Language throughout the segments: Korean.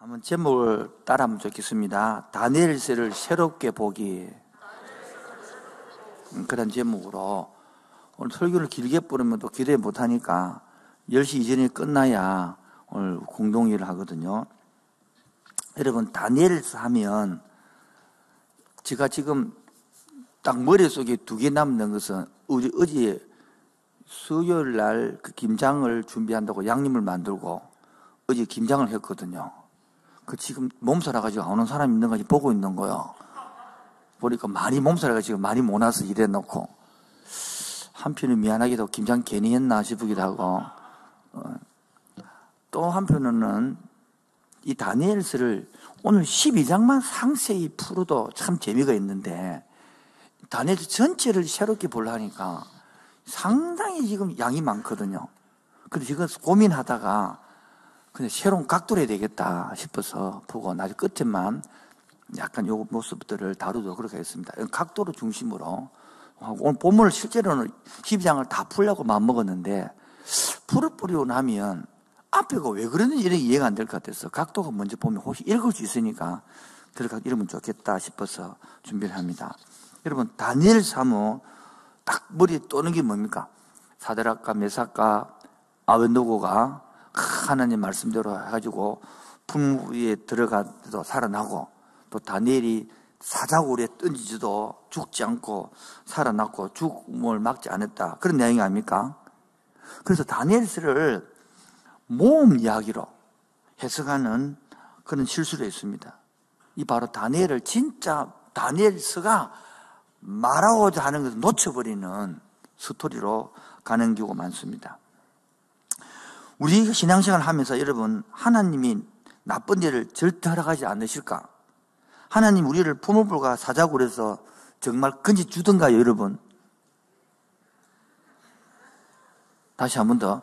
한번 제목을 따라하면 좋겠습니다. 다니엘서를 새롭게 보기. 그런 제목으로 오늘 설교를 길게 부르면 또 기대 못하니까 10시 이전에 끝나야 오늘 공동회의를 하거든요. 여러분, 다니엘서 하면 제가 지금 딱 머릿속에 두 개 남는 것은 어제 수요일 날 그 김장을 준비한다고 양념을 만들고 어제 김장을 했거든요. 그 지금 몸살아가지고 안 오는 사람이 있는 건지 보고 있는 거요. 보니까 많이 몸살아가지고 지금 많이 못 와서 일해 놓고 한편은 미안하기도 하고 김장 괜히 했나 싶기도 하고 또 한편으로는 이 다니엘서를 오늘 12장만 상세히 풀어도 참 재미가 있는데 다니엘서 전체를 새롭게 보려니까 상당히 지금 양이 많거든요. 그래서 지금 고민하다가 근데 새로운 각도로 해야 되겠다 싶어서 보고 나중에 끝에만 약간 요 모습들을 다루도록 그렇게 하겠습니다. 각도를 중심으로 오늘 본문을 실제로는 12장을 다 풀려고 마음먹었는데 풀을 뿌리고 나면 앞에가 왜 그러는지 이렇게 이해가 안 될 것 같아서 각도가 먼저 보면 혹시 읽을 수 있으니까 들어가 이러면 좋겠다 싶어서 준비를 합니다. 여러분, 다니엘 사무 딱 머리에 떠오르는 게 뭡니까? 사드락과 메삭과 아벤노고가 하나님 말씀대로 해가지고 풀 위에 들어가도 살아나고 또 다니엘이 사자굴에 던지지도 죽지 않고 살아났고 죽음을 막지 않았다. 그런 내용이 아닙니까? 그래서 다니엘서를 모험 이야기로 해석하는 그런 실수를 했습니다. 이 바로 다니엘을 진짜 다니엘서가 말하고자 하는 것을 놓쳐버리는 스토리로 가는 경우가 많습니다. 우리 신앙생활을 하면서 여러분, 하나님이 나쁜 일을 절대 허락하지 않으실까? 하나님 우리를 부모불과 사자굴에서 정말 건지 주던가요, 여러분? 다시 한 번 더.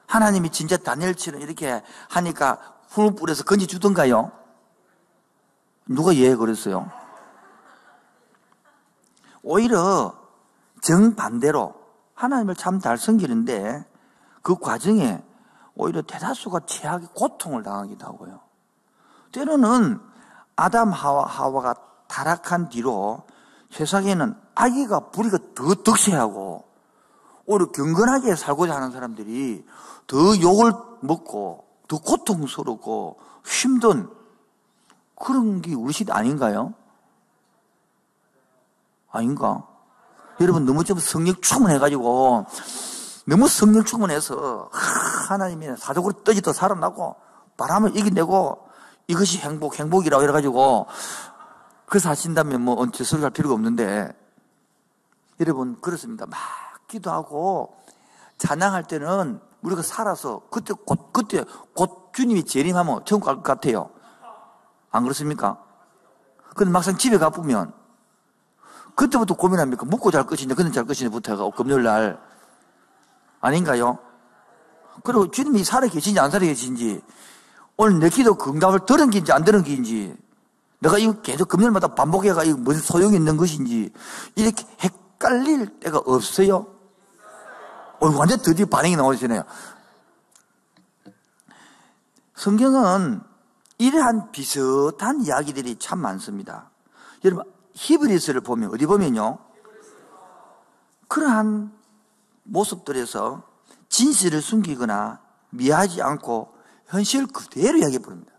하나님이 진짜 다니엘처럼 이렇게 하니까 부모불에서 건지 주던가요? 누가 예 그랬어요? 오히려 정반대로 하나님을 참 잘 섬기는데 그 과정에 오히려 대다수가 최악의 고통을 당하기도 하고요. 때로는 아담 하와가 타락한 뒤로 세상에는 악의가 불의가 더 득세하고 오히려 경건하게 살고자 하는 사람들이 더 욕을 먹고 더 고통스럽고 힘든 그런 게 우리 시대 아닌가요? 아닌가? 여러분, 너무 좀 성령 충만해가지고 너무 성령 충만해서 하나님이 사적으로 떠지도 살아나고 바람을 이겨내고 이것이 행복이라고 이래가지고 그래서 하신다면 뭐 언제 설교할 필요가 없는데 여러분, 그렇습니다. 막 기도하고 찬양할 때는 우리가 살아서 그때 곧 주님이 재림하면 천국 갈 것 같아요. 안 그렇습니까? 근데 막상 집에 가보면 그때부터 고민합니까? 묵고 잘 것인지 그는 잘 것인지부터 해가 금요일 날 아닌가요? 그리고 주님이 살아계신지 안 살아계신지 오늘 내 기도 응답을 들은 게인지 안 들은 게인지 내가 이거 계속 금요일마다 반복해가 이거 무슨 소용이 있는 것인지 이렇게 헷갈릴 때가 없어요? 완전 드디어 반응이 나오시네요. 성경은 이러한 비슷한 이야기들이 참 많습니다. 여러분, 히브리서를 보면 어디 보면요, 그러한 모습들에서 진실을 숨기거나 미하지 않고 현실 그대로 이야기해 버립니다.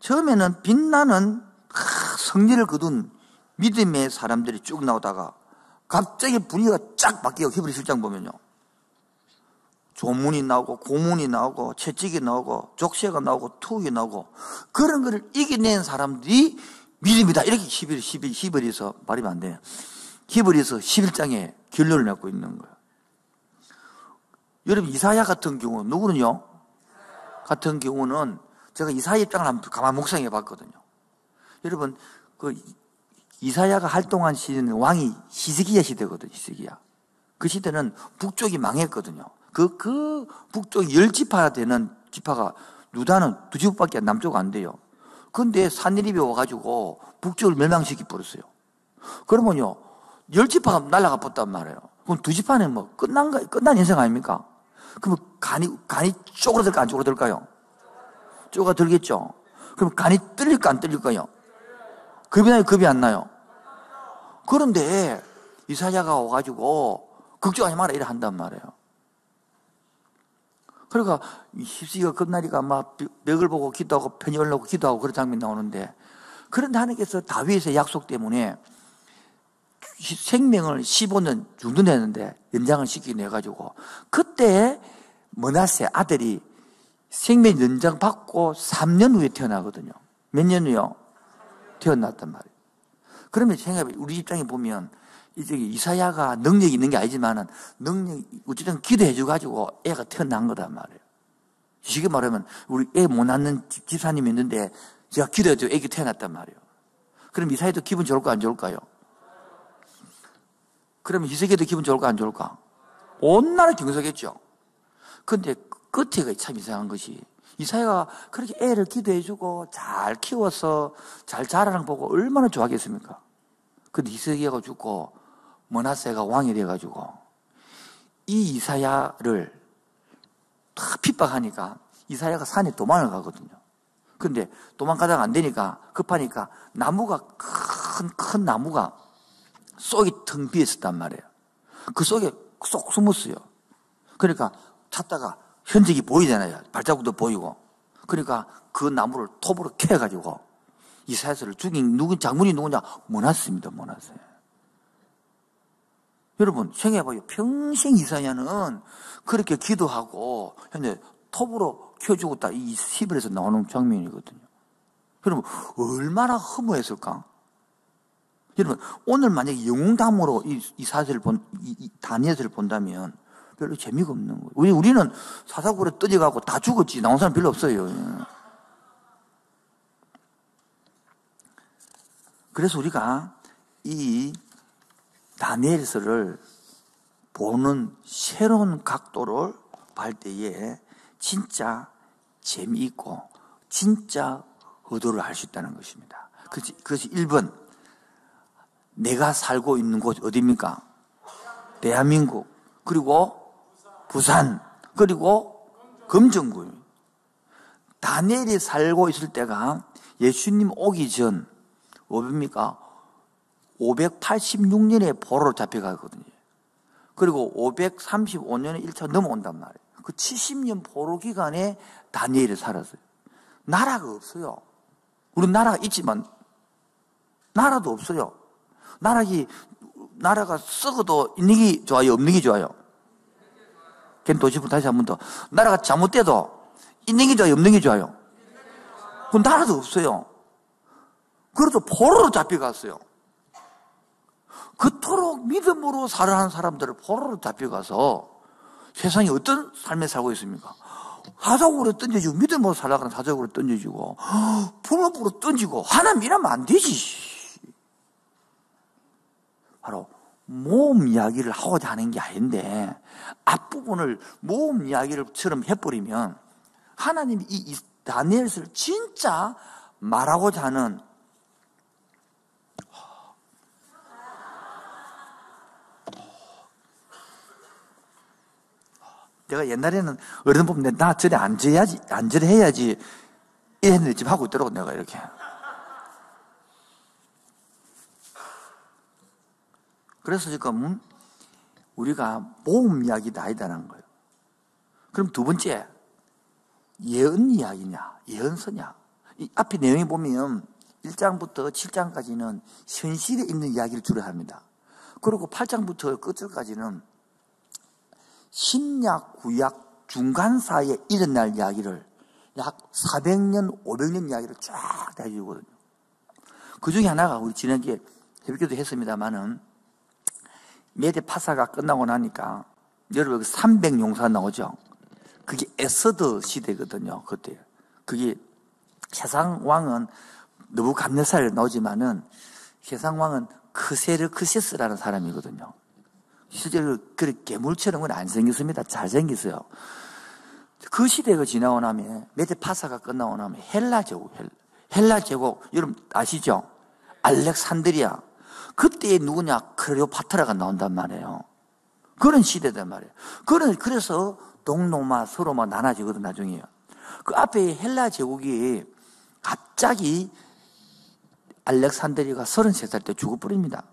처음에는 빛나는 승리를 거둔 믿음의 사람들이 쭉 나오다가 갑자기 분위기가 쫙 바뀌고 히브리 7장 보면요, 조문이 나오고 고문이 나오고 채찍이 나오고 족쇄가 나오고 투기 나오고 그런 거를 이겨낸 사람들이 믿음이다. 이렇게 히브리서 말이면 안 돼요. 히브리서 11장에 결론을 맺고 있는 거예요. 여러분, 이사야 같은 경우, 누구는요? 같은 경우는 제가 이사야 입장을 한번 가만 묵상해 봤거든요. 여러분, 그 이사야가 활동한 시대는 왕이 히스기야 시대거든요, 히스기야. 그 시대는 북쪽이 망했거든요. 그 북쪽 10지파 되는 지파가 유다는 2지파밖에 남쪽 안 돼요. 그런데 산리립이 와가지고 북쪽을 멸망시키 버렸어요. 그러면요, 10지파가 날아가 버렸단 말이에요. 그럼 2지파는 뭐 끝난 인생 아닙니까? 그러면 간이 쪼그라들까 안 쪼그라들까요? 쪼가들겠죠. 그럼 간이 뚫릴까 안 뚫릴까요? 겁이 나요, 겁이 안 나요? 그런데 이사야가 와가지고 걱정하지 마라 이래 한단 말이에요. 그러니까 히스기야 겁나니까 막 벽을 보고 기도하고 편히 올라오고 기도하고 그런 장면이 나오는데, 그런데 하나님께서 다윗의 약속 때문에 생명을 15년 중단했는데 연장을 시키내가지고, 그때 므낫세 아들이 생명 연장 받고 3년 후에 태어나거든요. 몇 년 후요? 태어났단 말이에요. 그러면 생각해, 우리 입장에 보면 이사야가 능력이 있는 게 아니지만은 어쨌든 기도해줘가지고 애가 태어난 거단 말이에요. 쉽게 말하면 우리 애 못 낳는 집사님이 있는데 제가 기도해줘 애기 태어났단 말이에요. 그럼 이사야도 기분 좋을까 안 좋을까요? 그러면 히스기야도 기분 좋을까 안 좋을까? 온 나라 경사겠죠. 근데 끝에가 참 이상한 것이, 이사야가 그렇게 애를 기도해주고 잘 키워서 잘 자라는 보고 얼마나 좋아하겠습니까? 근데 히스기야가 죽고 므낫세가 왕이 돼가지고 이 이사야를 다 핍박하니까 이사야가 산에 도망을 가거든요. 근데 도망가다가 안 되니까 급하니까 나무가 큰 나무가 쏙이 텅 비어 있었단 말이에요. 그 속에 쏙 숨었어요. 그러니까 찾다가 흔적이 보이잖아요. 발자국도 보이고. 그러니까 그 나무를 톱으로 캐가지고 이사야를 죽인 장군이 누구냐? 므낫세입니다. 므낫세. 여러분 생각해봐요. 평생 이사야는 그렇게 기도하고 현재 톱으로 켜주었다. 이 히브리서 나오는 장면이거든요. 여러분 얼마나 허무했을까? 여러분 오늘 만약에 영웅담으로 이 사실을 다니엘서를 본다면 별로 재미가 없는 거예요. 우리는 사사고에 떠져가고 다 죽었지 나온 사람 별로 없어요. 그래서 우리가 이 다니엘서를 보는 새로운 각도를 볼 때에 진짜 재미있고 진짜 의도를 알 수 있다는 것입니다. 그것이 1번, 내가 살고 있는 곳 어디입니까? 대한민국, 그리고 부산, 그리고 금정구입니다. 다니엘이 살고 있을 때가 예수님 오기 전 어디입니까? 586년에 포로로 잡혀가거든요. 그리고 535년에 1차 넘어온단 말이에요. 그 70년 포로 기간에 다니엘이 살았어요. 나라가 없어요. 우리 나라가 있지만 나라도 없어요. 나라가 썩어도 있는 게 좋아요, 없는 게 좋아요? 걔는 도시부 다시 한 번 더. 나라가 잘못돼도 있는 게 좋아요, 없는 게 좋아요? 그 나라도 없어요. 그래도 포로로 잡혀갔어요. 그토록 믿음으로 살아가는 사람들을 포로로 잡혀가서 세상에 어떤 삶에 살고 있습니까? 사적으로 던져지고, 믿음으로 살아가는 사적으로 던져지고, 불법으로 던지고, 하나님 이러면 안 되지. 바로 모험 이야기를 하고자 하는 게 아닌데, 앞부분을 모험 이야기처럼 해버리면 하나님이 이 다니엘서를 진짜 말하고자 하는, 내가 옛날에는 어른 보면 나 저래 앉아야지, 해야지 이랬는데 지금 하고 있더라고, 내가 이렇게. 그래서 지금 우리가 모험 이야기도 아니다는 거예요. 그럼 두 번째, 예언 이야기냐, 예언서냐. 이 앞에 내용이 보면 1장부터 7장까지는 현실에 있는 이야기를 주로 합니다. 그리고 8장부터 끝까지는 신약, 구약 중간 사이에 일어날 이야기를 약 400년, 500년 이야기를 쫙 해주거든요. 그 중에 하나가 우리 지난주에 새벽기도 했습니다만은 메대 파사가 끝나고 나니까 여러분 300용사 나오죠. 그게 에스더 시대거든요. 그때 그게 세상 왕은 느부갓네살 나오지만은 세상 왕은 크세르크세스라는 사람이거든요. 실제로 그렇게 괴물처럼 안 생겼습니다. 잘생겼어요. 그 시대가 지나고 나면 메데 파사가 끝나고 나면 헬라 제국 여러분 아시죠? 알렉산드리아. 그때 누구냐? 클레오파트라가 나온단 말이에요. 그런 시대단 말이에요. 그래서 동로마 서로마 나눠지거든 나중에. 그 앞에 헬라 제국이 갑자기 알렉산드리아가 33살 때 죽어버립니다.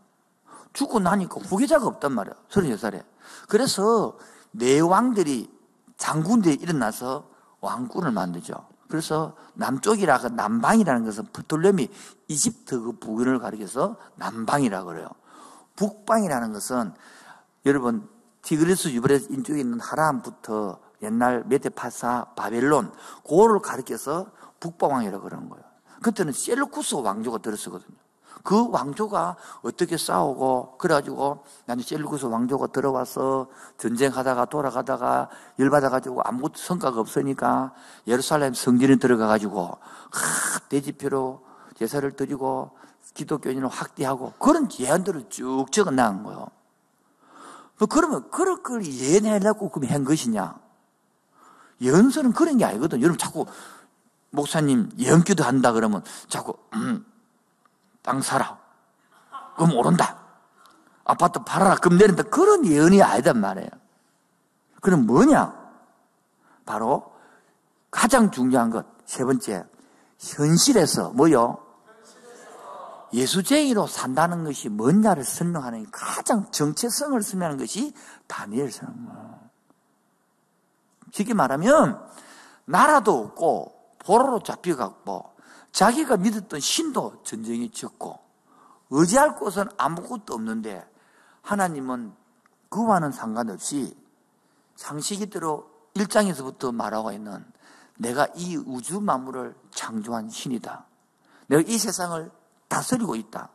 죽고 나니까 후계자가 없단 말이에요. 33살에. 그래서 네 왕들이 장군들이 일어나서 왕군을 만들죠. 그래서 남쪽이라고 남방이라는 것은 프톨레미 이집트 그 부근을 가리켜서 남방이라고 그래요. 북방이라는 것은 여러분 티그리스 유브레스 인쪽에 있는 하람부터 옛날 메데파사 바벨론 그거를 가리켜서 북방왕이라고 그러는 거예요. 그때는 셀루쿠스 왕조가 들었었거든요. 그 왕조가 어떻게 싸우고 그래가지고 나는 셀루쿠스 왕조가 들어와서 전쟁하다가 돌아가다가 열받아가지고 아무것도 성과가 없으니까 예루살렘 성전에 들어가가지고 대지표로 제사를 드리고 기독교인을 확대하고 그런 예언들을 쭉 적어놓은 거예요. 그러면 그럴 걸 예언하려고 그럼 한 것이냐? 예언서는 그런 게 아니거든. 여러분 자꾸 목사님 예언기도 한다 그러면 자꾸 땅 사라. 그럼 오른다. 아파트 팔아라. 그럼 내린다. 그런 예언이 아니단 말이에요. 그럼 뭐냐? 바로 가장 중요한 것 세 번째 현실에서 뭐요? 예수쟁이로 산다는 것이 뭐냐를 설명하는 가장 정체성을 설명하는 것이 다니엘서는 쉽게 말하면 나라도 없고 포로로 잡혀갔고 자기가 믿었던 신도 전쟁이 졌고 의지할 곳은 아무것도 없는데 하나님은 그와는 상관없이 창세기대로 1장에서부터 말하고 있는 내가 이 우주 만물을 창조한 신이다. 내가 이 세상을 다스리고 있다.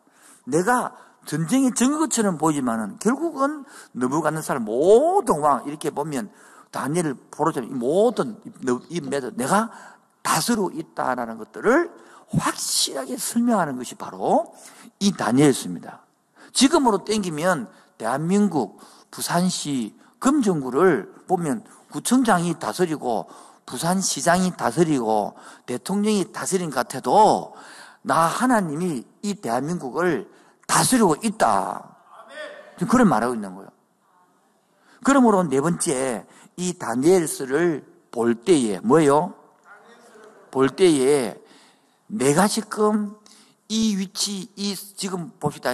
내가 전쟁에 진 것처럼 보이지만은 결국은 느부갓네살 모든 왕 이렇게 보면 다니엘을 포로잡은 모든 이 매들 내가 다스리고 있다라는 것들을 확실하게 설명하는 것이 바로 이 다니엘서입니다. 지금으로 땡기면 대한민국 부산시 금정구를 보면 구청장이 다스리고 부산시장이 다스리고 대통령이 다스린 것 같아도 나 하나님이 이 대한민국을 다스리고 있다. 지금 그런 말하고 있는 거예요. 그러므로 네 번째 이 다니엘서를 볼 때에 뭐예요? 볼 때에 내가 지금 이 위치, 지금 봅시다.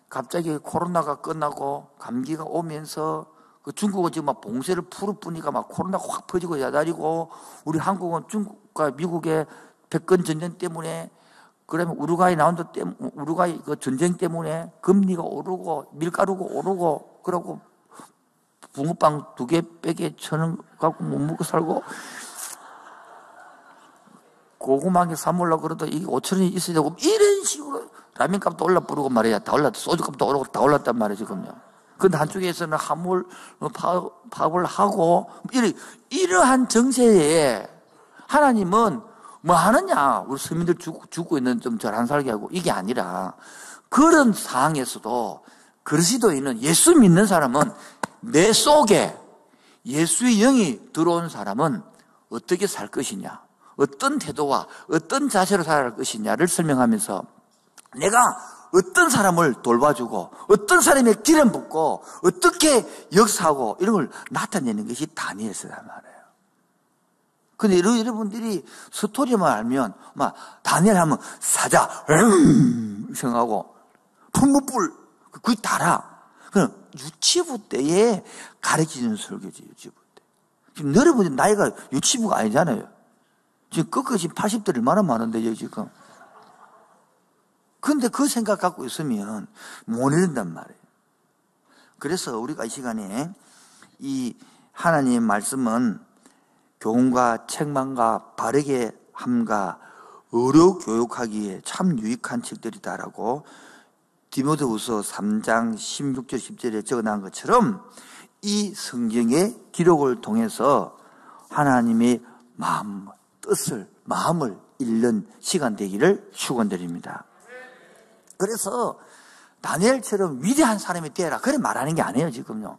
갑자기 코로나가 끝나고 감기가 오면서 그 중국은 지금 막 봉쇄를 풀어뿌니까 막 코로나가 확 퍼지고 야단이고 우리 한국은 중국과 미국의 백건 전쟁 때문에 그러면 우루과이 나온다 때문에 우루과이 그 전쟁 때문에 금리가 오르고 밀가루가 오르고 그러고 붕어빵 2개 빼게 1,000원 갖고 못 먹고 살고 고구마게 사 먹으려고 그러다 이게 5,000원이 있어야 되고 이런 식으로 라면 값도 올라 부르고 말이야. 다 올랐다. 소주 값도 오르고 다 올랐단 말이에요 지금요. 근데 한쪽에서는 화물 파업을 하고 이러한 정세에 하나님은 뭐 하느냐? 우리 서민들 죽고 있는 좀 잘 안 살게 하고 이게 아니라 그런 상황에서도 그리스도인은 예수 믿는 사람은 내 속에 예수의 영이 들어온 사람은 어떻게 살 것이냐? 어떤 태도와 어떤 자세로 살아갈 것이냐를 설명하면서 내가 어떤 사람을 돌봐주고 어떤 사람의 기름 붓고 어떻게 역사하고 이런 걸 나타내는 것이 다니엘서란 말이에요. 근데 여러분들이 스토리만 알면 막 다니엘 하면 사자 생각하고 풍무불 그게 다라. 그럼 유치부 때에 가르치는 설교지. 유치부 때. 지금 여러분들 나이가 유치부가 아니잖아요. 지금 끝까지 80대 얼마나 많은데요 지금. 근데 그 생각 갖고 있으면 못 이룬단 말이에요. 그래서 우리가 이 시간에 이 하나님의 말씀은 교훈과 책망과 바르게 함과 의로 교육하기에 참 유익한 책들이다라고 디모데후서 3장 16절 10절에 적어놓은 것처럼 이 성경의 기록을 통해서 하나님의 마음, 뜻을, 마음을 읽는 시간 되기를 축원드립니다. 그래서 다니엘처럼 위대한 사람이 되라 그래 말하는 게 아니에요 지금요.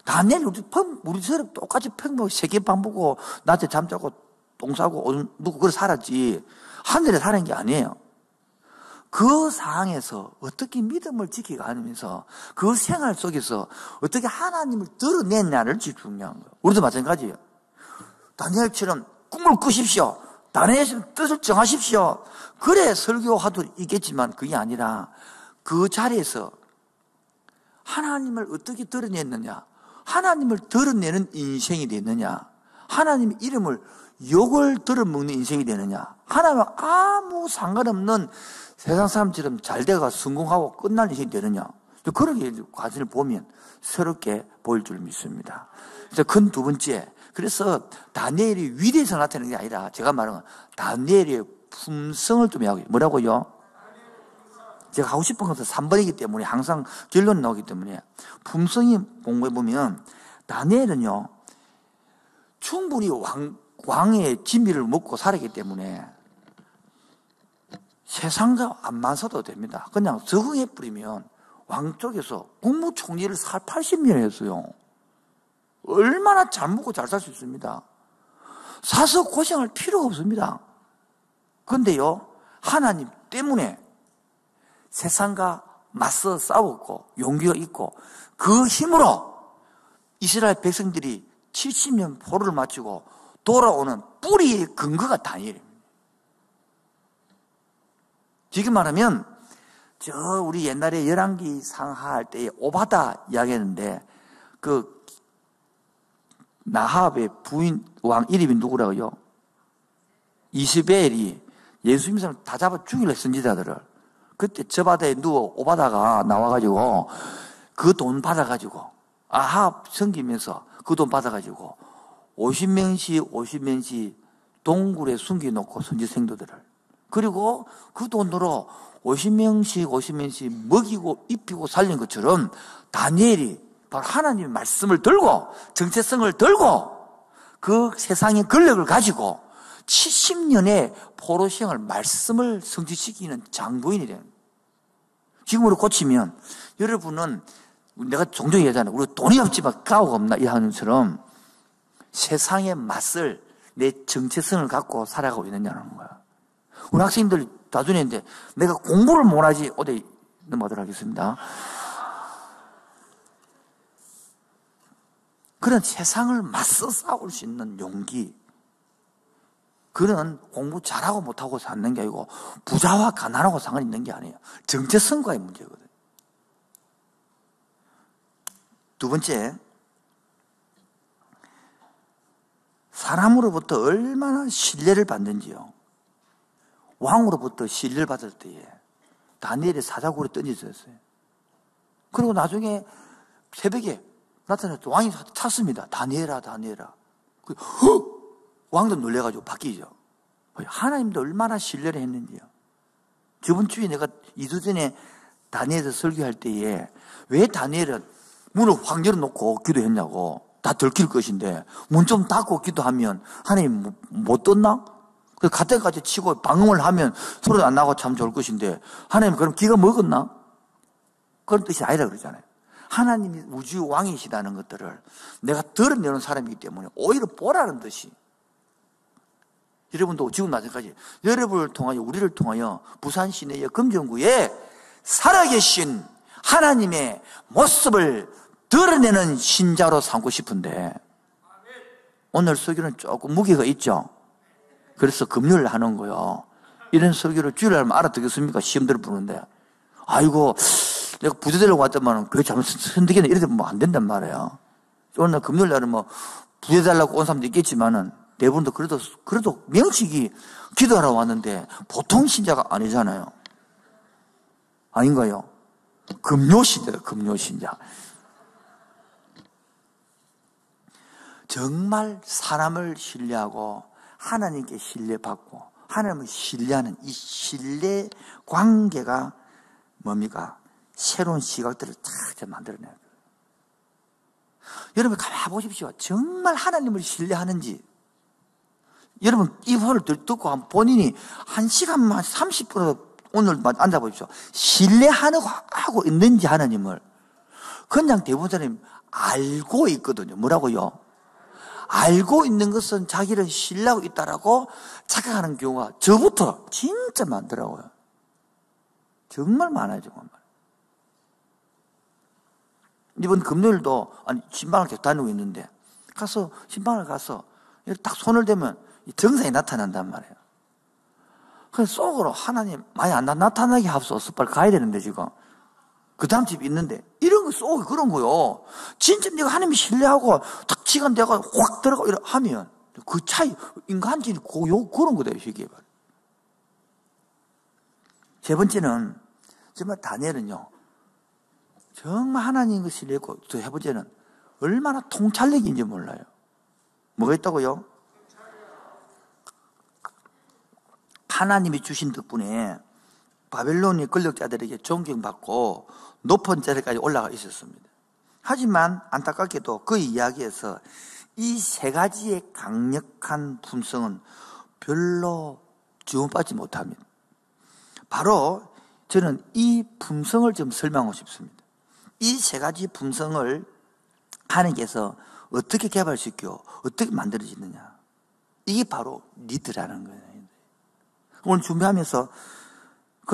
다니엘 우리처럼 똑같이 평범 세계방 보고 낮에 잠자고 똥 싸고 누구 그래 살았지 하늘에 사는 게 아니에요. 그 상황에서 어떻게 믿음을 지켜가면서 그 생활 속에서 어떻게 하나님을 드러냈냐를 중요한 거예요. 우리도 마찬가지예요. 다니엘처럼 꿈을 꾸십시오. 다니엘처럼 뜻을 정하십시오. 그래 설교하도 있겠지만 그게 아니라 그 자리에서 하나님을 어떻게 드러냈느냐, 하나님을 드러내는 인생이 됐느냐, 하나님의 이름을 욕을 들어먹는 인생이 되느냐, 하나님과 아무 상관없는 세상 사람처럼 잘 돼가 성공하고 끝날 인생이 되느냐, 그렇게 과정을 보면 새롭게 보일 줄 믿습니다. 그래서 큰 두 번째, 그래서 다니엘이 위대해서 나타나는 게 아니라 제가 말한 건 다니엘의 품성을 좀 해야 하고요. 뭐라고요? 제가 하고 싶은 것은 3번이기 때문에 항상 결론이 나오기 때문에 품성이 공부해보면 다니엘은요 충분히 왕의 진미를 먹고 살았기 때문에 세상과 안 맞서도 됩니다. 그냥 적응해버리면 왕 쪽에서 국무총리를 80년 했어요. 얼마나 잘 먹고 잘 살 수 있습니다. 사서 고생할 필요가 없습니다. 그런데요 하나님 때문에 세상과 맞서 싸웠고 용기가 있고 그 힘으로 이스라엘 백성들이 70년 포로를 마치고 돌아오는 뿌리의 근거가 다니엘입니다. 지금 말하면 우리 옛날에 열왕기 상하할 때에 오바다 이야기했는데 그 나합의 부인 왕 이름이 누구라고요? 이스벨이 예수님 사람 다 잡아 죽이려 선지자들을. 그때 저 바다에 누워 오바다가 나와가지고 그 돈 받아가지고 아합 섬기면서 그 돈 받아가지고 50명씩 동굴에 숨겨놓고 선지 생도들을, 그리고 그 돈으로 50명씩 먹이고 입히고 살린 것처럼 다니엘이 바로 하나님의 말씀을 들고 정체성을 들고 그 세상의 권력을 가지고 70년의 포로시행을 말씀을 성취시키는 장부인이 되는 거예요. 지금으로 꽂히면 여러분은 내가 종종 얘기하잖아요. 우리 돈이 없지만 가오가 없나 이 하는 것처럼 세상의 맛을 내 정체성을 갖고 살아가고 있느냐는 거야. 우리 학생들 나중에 있는데 내가 공부를 못하지 어디 넘어가도록 하겠습니다. 그런 세상을 맞서 싸울 수 있는 용기, 그는 공부 잘하고 못하고 사는 게 아니고 부자와 가난하고 상관이 있는 게 아니에요. 정체성과의 문제거든요. 두 번째, 사람으로부터 얼마나 신뢰를 받는지요. 왕으로부터 신뢰를 받을 때에 다니엘의 사자굴에 던져졌어요. 그리고 나중에 새벽에 나타났죠. 왕이 찾습니다. 다니엘아. 왕도 놀래가지고 바뀌죠. 하나님도 얼마나 신뢰를 했는지요. 저번 주에 내가 2주 전에 다니엘에서 설교할 때에 왜 다니엘은 문을 확 열어놓고 기도했냐고. 다 들킬 것인데 문 좀 닫고 기도하면 하나님 못 떴나? 가때까지 치고 방음을 하면 소리도 안 나고 참 좋을 것인데 하나님 그럼 기가 먹었나? 그런 뜻이 아니라 그러잖아요. 하나님이 우주 왕이시다는 것들을 내가 드러내는 사람이기 때문에 오히려 보라는 뜻이. 여러분도 지금 나중까지 여러분을 통하여 우리를 통하여 부산 시내의 금정구에 살아계신 하나님의 모습을 드러내는 신자로 삼고 싶은데 오늘 설교는 조금 무게가 있죠. 그래서 금요일 하는 거요. 이런 설교를 주일날 하면 알아듣겠습니까? 시험들을 보는데 아이고 내가 부자 되려고 왔더만 그게 잘못 선택했네 이렇게 보면 안 된단 말이에요. 오늘 금요일 날은 뭐 부자 되려고 온 사람도 있겠지만은 대부분도 그래도 명식이 기도하러 왔는데 보통 신자가 아니잖아요. 아닌가요? 금요신자다, 금요신자. 정말 사람을 신뢰하고 하나님께 신뢰받고 하나님을 신뢰하는 이 신뢰 관계가 뭡니까? 새로운 시각들을 쫙 만들어내요. 여러분 가만히 보십시오. 정말 하나님을 신뢰하는지. 여러분 이 화를 듣고 본인이 1시간만 30분 오늘 앉아보십시오. 신뢰하고 있는지 하나님을. 그냥 대부분 사람이 알고 있거든요. 뭐라고요? 알고 있는 것은 자기를 신뢰하고 있다라고 착각하는 경우가 저부터 진짜 많더라고요. 정말 많아요, 정말. 이번 금요일도 신방을 계속 다니고 있는데 신방을 가서 이렇게 딱 손을 대면 정상이 나타난단 말이에요. 그래서 속으로 하나님 많이 안 나타나게 하소서. 빨리 가야 되는데 지금. 그 다음 집 있는데 이런 거 속에 그런 거요. 진짜 내가 하나님 신뢰하고 딱 시간 내가 확 들어가 이러 하면 그 차이 인간적인 그런 거다 이게. 세 번째는 정말 다니엘은요. 정말 하나님 그 신뢰했고 또 세 번째는 얼마나 통찰력인지 몰라요. 뭐가 있다고요? 하나님이 주신 덕분에 바벨론의 권력자들에게 존경받고 높은 자리까지 올라가 있었습니다. 하지만 안타깝게도 그 이야기에서 이 세 가지의 강력한 품성은 별로 주목받지 못합니다. 바로 저는 이 품성을 좀 설명하고 싶습니다. 이 세 가지 품성을 하나님께서 어떻게 개발시켜 어떻게 만들어지느냐. 이게 바로 리드라는 거예요. 오늘 준비하면서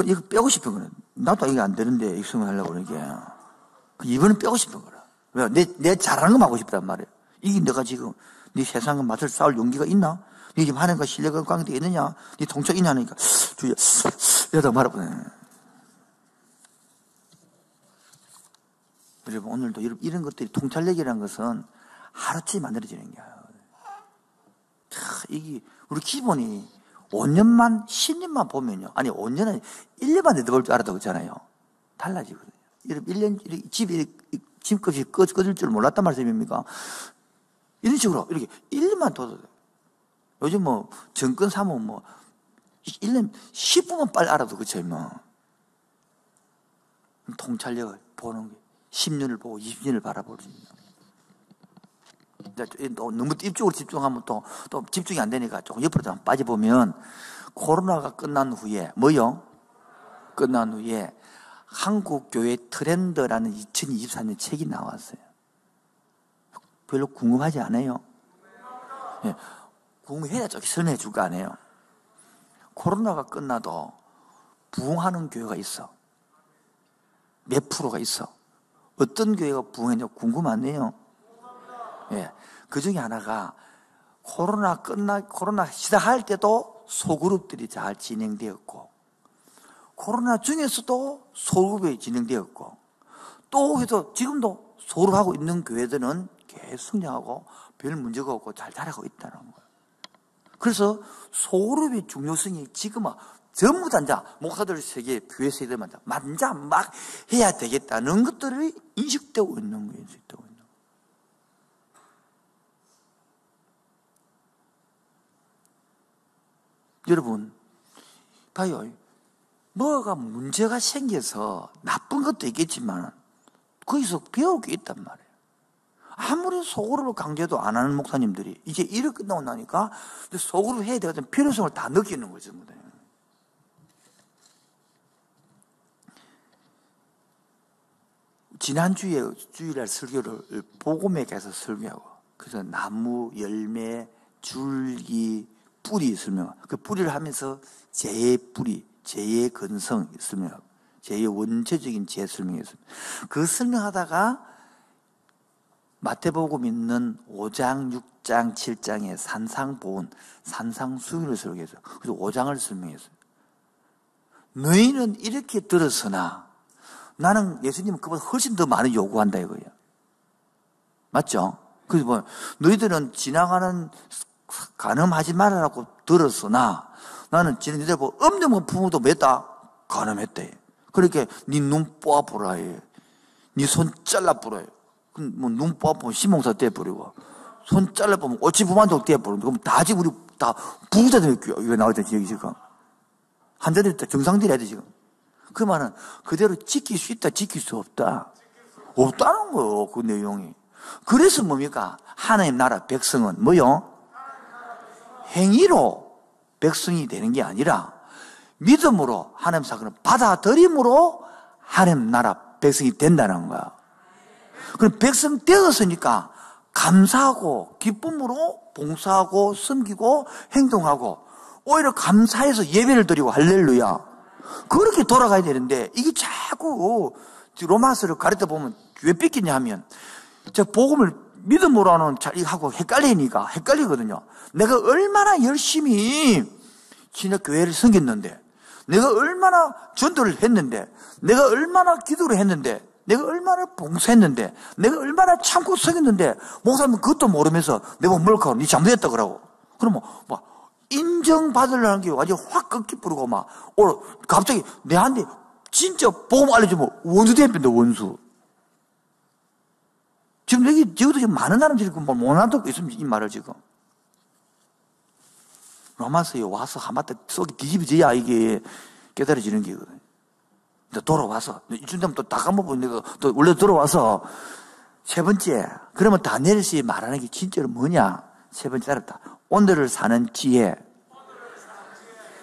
이거 빼고 싶은 거는 나도 이게 안 되는데 익성을 하려고 그러는 게 이번엔 빼고 싶은 거라. 왜? 내 잘하는 것만 하고 싶단 말이에요. 이게 내가 지금 네 세상과 맛을 싸울 용기가 있나? 네 지금 하나님과 신뢰가 관계되어 있느냐? 네 통찰 있냐 하니까 주여 이러다 말아보네. 여러분 오늘도 이런 것들이 통찰력이라는 것은 하루치 만들어지는 거야. 이게 우리 기본이 5년만 10년만 보면요. 아니 5년은 1년만 내다볼 줄 알았다고 했잖아요. 달라지거든요. 1년 집값이 꺼질 줄 몰랐단 말씀입니까? 이런 식으로 이렇게 1년만 둬도 요즘 뭐 정권 사면 뭐 1년 10분만 빨리 알아도 그쵸 뭐. 통찰력을 보는 게 10년을 보고 20년을 바라볼 수 있는. 너무 이쪽으로 집중하면 또 집중이 안 되니까 조금 옆으로 빠져보면 코로나가 끝난 후에 뭐요? 끝난 후에 한국교회 트렌드라는 2024년 책이 나왔어요. 별로 궁금하지 않아요? 네. 궁금해야 좀 설명해 줄 거 아니에요? 코로나가 끝나도 부흥하는 교회가 있어. 몇 프로가 있어. 어떤 교회가 부흥했냐고 궁금하네요. 예. 그 중에 하나가 코로나 시작할 때도 소그룹들이 잘 진행되었고, 코로나 중에서도 소그룹이 진행되었고, 또 해서 지금도 소그룹하고 있는 교회들은 계속 성장하고 별 문제가 없고 잘 자라고 있다는 거예요. 그래서 소그룹의 중요성이 지금은 전부 다 이제 목사들 세계, 교회 세대만 만자 막 해야 되겠다는 것들이 인식되고 있는 거예요. 인식되고 있는 거예요. 여러분, 봐요. 뭐가 문제가 생겨서 나쁜 것도 있겠지만 거기서 배울 게 있단 말이에요. 아무리 소그룹을 강조도 안 하는 목사님들이 이제 일을 끝나고 나니까 소그룹 해야 되는 필요성을 다 느끼는 거죠. 지난주에 주일날 설교를 복음에 가서 설교하고, 그래서 나무, 열매, 줄기, 뿌리 설명하고, 그 뿌리를 하면서 재의 뿌리, 재의 근성 설명하고, 재의 원체적인 재 설명했습니다. 그 설명하다가 마태복음 있는 5장, 6장, 7장의 산상보훈, 산상수훈을 설교했어요. 그래서 5장을 설명했어요. 너희는 이렇게 들었으나 나는 예수님은 그보다 훨씬 더 많이 요구한다 이거예요. 맞죠? 그래서 뭐 너희들은 지나가는 간음하지 말아라고 들었으나 나는 지네들 보고 없는 부모도 맺다 간음했대. 그렇게 네 눈 뽑아보라 해. 네 손 잘라보라 해. 뭐 눈 뽑아보면 신봉사 떼버리고 손 잘라보면 어찌 부만도 떼버리고 그럼 다 지금 우리 다 부자들 이거 나오잖아 여기 지금 환자들 정상들이 해야 돼 지금. 그 말은 그대로 지킬 수 있다, 지킬 수 없다. 없다는 거예요, 그 내용이. 그래서 뭡니까? 하나님 나라 백성은 뭐요? 행위로 백성이 되는 게 아니라 믿음으로 하나님 사건을 받아들임으로 하나님 나라 백성이 된다는 거야. 그럼 백성 되었으니까 감사하고 기쁨으로 봉사하고 섬기고 행동하고 오히려 감사해서 예배를 드리고 할렐루야. 그렇게 돌아가야 되는데 이게 자꾸 로마서를 가르쳐 보면 왜 뺏기냐 하면 저 복음을 믿음으로는 하고 헷갈리거든요. 내가 얼마나 열심히 신학교회를 섬겼는데, 내가 얼마나 전도를 했는데, 내가 얼마나 기도를 했는데, 내가 얼마나 봉사했는데, 내가 얼마나 참고 섬겼는데, 목사님 그것도 모르면서 내가 뭘까? 니 잘못했다 그러고. 그러면 막 인정받으려는 게 완전 확 꺾기 뿌리고 막 오늘 갑자기 내한테 진짜 복음 알려주면 원수 대표인데 원수. 지금 여기도 지금 많은 사람들이 못 알아듣고 있습니다. 이 말을 지금. 로마서에 와서 한마디 속이 뒤집어져야 이게 깨달아지는 게거든요. 돌아와서 이쯤 되면 또 다 까먹고 내가 또 원래 돌아와서 세 번째, 그러면 다니엘이 말하는 게 진짜로 뭐냐? 세 번째 알았다. 오늘을 사는 지혜.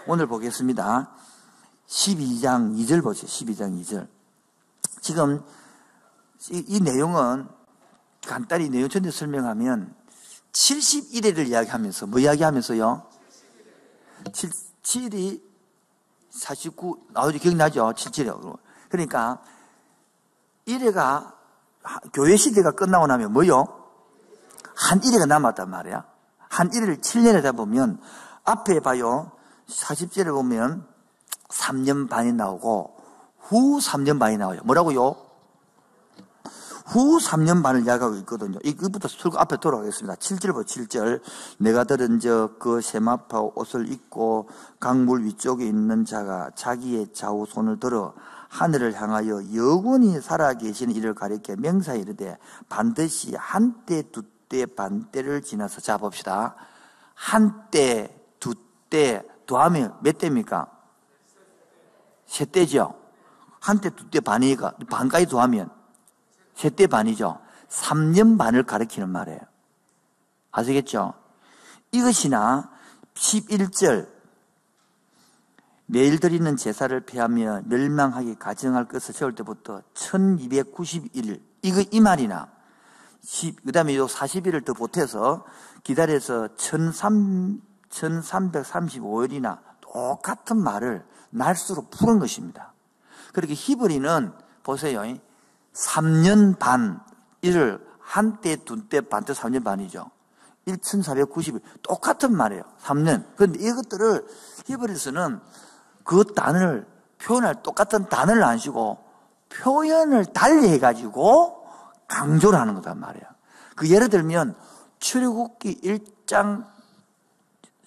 오늘 보겠습니다. 12장 2절 보세요. 12장 2절. 지금 이 내용은 간단히 내용 전체 설명하면 71회를 이야기하면서 뭐 이야기하면서요? 7이 49 나오죠. 기억나죠? 77회. 그러니까 1회가 교회 시대가 끝나고 나면 뭐요? 한 1회가 남았단 말이야. 한 1회를 7년에 다 보면 앞에 봐요. 40절에 보면 3년 반이 나오고 후 3년 반이 나와요. 뭐라고요? 후 3년 반을 이야기하고 있거든요. 이것부터 설교 앞에 돌아가겠습니다. 7절 보 7절. 내가 들은 그 세마파 옷을 입고 강물 위쪽에 있는 자가 자기의 좌우 손을 들어 하늘을 향하여 영원히 살아계시는 이를 가리켜 명사에 이르되 반드시 한때 두때 반때를 지나서 잡읍시다. 한때 두때 더하면 몇 때입니까? 세 때죠. 한때 두때 반이니까 반까지 더하면 세 때 반이죠. 3년 반을 가리키는 말이에요. 아시겠죠? 이것이나 11절 매일 드리는 제사를 폐하며 멸망하기 가정할 것을 세울 때부터 1291일 이 말이나 그 다음에 요 40일을 더 보태서 기다려서 1335일이나 똑같은 말을 날수로 푸는 것입니다. 그렇게 히브리는 보세요. 3년 반, 이를 한때, 두때, 반때, 3년 반이죠. 1490일. 똑같은 말이에요. 3년. 그런데 이것들을 히브리서는 그 단어를 표현할 똑같은 단어를 안 쓰고 표현을 달리 해가지고 강조를 하는 거단 말이에요. 그 예를 들면 출애굽기 1장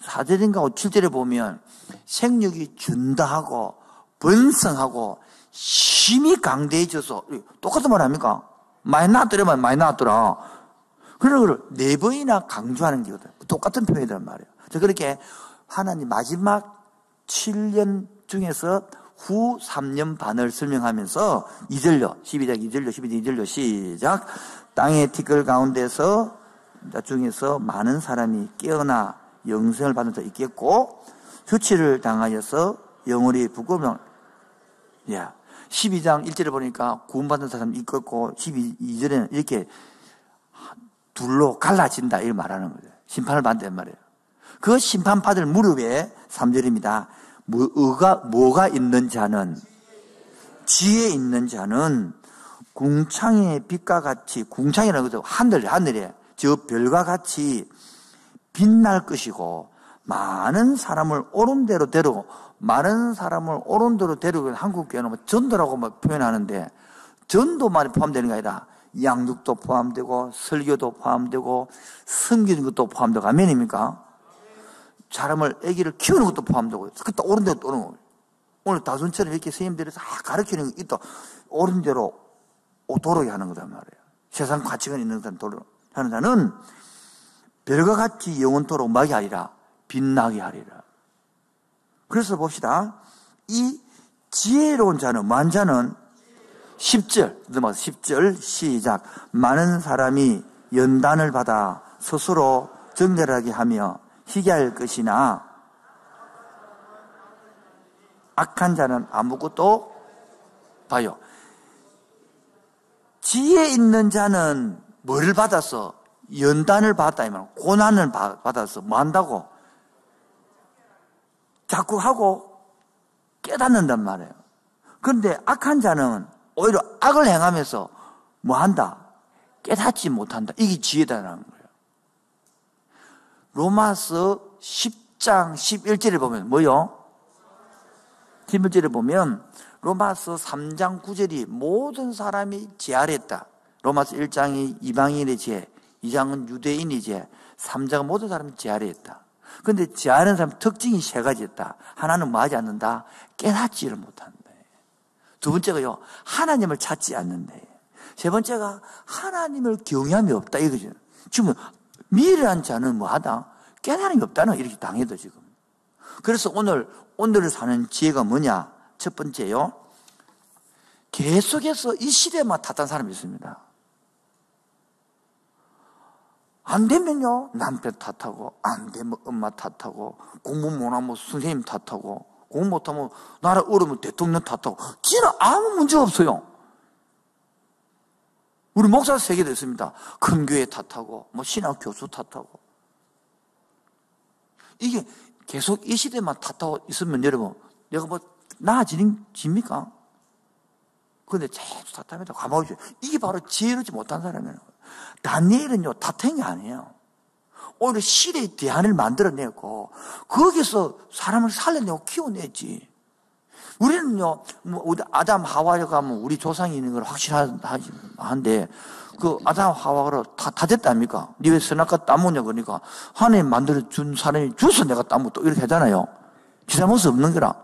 4절인가 7절에 보면 생육이 준다하고 번성하고 힘이 강대해져서 똑같은 말 아닙니까? 많이 나왔더라면 많이 나왔더라. 그런 걸 4번이나 강조하는 게거든. 똑같은 표현이란 말이에요. 그렇게 하나님 마지막 7년 중에서 후 3년 반을 설명하면서 2절로 12장 2절로 12장 2절로 시작. 땅의 티끌 가운데서 중에서 많은 사람이 깨어나 영생을 받는 자 있겠고 조치를 당하여서 영혼이 부끄러움. 야, 12장 1절에 보니까 구원받는 사람이 있겠고 12절에는 이렇게 둘로 갈라진다 이렇게 말하는 거예요. 심판을 받는단 말이에요. 그 심판받을 무릎에 3절입니다. 뭐가 있는 자는 지혜 있는 자는 궁창의 빛과 같이 궁창이라는 것도 하늘에 저 별과 같이 빛날 것이고 많은 사람을 옳은 대로 데리고 많은 사람을 옳은 대로 데리고 한국 교회는 전도라고 표현하는데 전도만 포함되는 게 아니라 양육도 포함되고 설교도 포함되고 섬기는 것도 포함되고 아멘입니까? 사람을 아기를 키우는 것도 포함되고 그것도 옳은 대로 또는 거예요. 오늘 다순처럼 이렇게 선생님들이 다 가르치는 게 또 옳은 대로 도로게 하는 거단 말이에요. 세상 가치관 있는 사람 도로 하는 자는 별과 같이 영원토록 막이 아니라 빛나게 하리라. 그래서 봅시다. 이 지혜로운 자는 뭐한 자는 10절 넘어서 10절 시작. 많은 사람이 연단을 받아 스스로 정결하게 하며 희귀할 것이나 악한 자는 아무것도 봐요. 지혜 있는 자는 뭐를 받아서 연단을 받았다 이 말이야. 고난을 받아서 뭐 한다고? 자꾸 하고 깨닫는단 말이에요. 그런데 악한 자는 오히려 악을 행하면서 뭐 한다? 깨닫지 못한다. 이게 지혜다라는 거예요. 로마서 10장 11절에 보면 뭐요? 11절에 보면 로마서 3장 9절이 모든 사람이 제 아래 있다. 로마서 1장이 이방인의 죄, 2장은 유대인의 죄, 3장은 모든 사람이 제 아래 있다. 그런데 제 아래 있는 사람 특징이 세 가지 있다. 하나는 뭐 하지 않는다? 깨닫지를 못한다. 두 번째가요, 하나님을 찾지 않는다. 세 번째가 하나님을 경외함이 없다 이거죠. 지금 미련한 자는 뭐 하다? 깨달음이 없다는 이렇게 당해도 지금. 그래서 오늘을 사는 지혜가 뭐냐? 첫 번째요. 계속해서 이 시대만 탓한 사람이 있습니다. 안 되면요, 남편 탓하고, 안 되면 엄마 탓하고, 공부 못하면 선생님 탓하고, 공부 못하면 나라 어려우면 대통령 탓하고, 진짜 아무 문제 없어요. 우리 목사 세계도 있습니다. 큰 교회 탓하고, 뭐 신학 교수 탓하고. 이게 계속 이 시대만 탓하고 있으면 여러분, 내가 뭐 나아집니까? 그런데 계속 탓합니다. 가만히 있어요. 이게 바로 지혜롭지 못한 사람이에요. 다니엘은요, 탓한 게 아니에요. 오히려 시대의 대안을 만들어내고, 거기서 사람을 살려내고 키워내지. 우리는요, 뭐, 아담, 하와가 뭐 우리 조상이 있는 걸 확실한데, 그 아담, 하와가 다 됐답니까? 니 왜 선악과 따먹냐, 그러니까. 하나님 만들어준 사람이 주서 내가 따먹고 또 이렇게 하잖아요. 지 잘못이 없는 거라.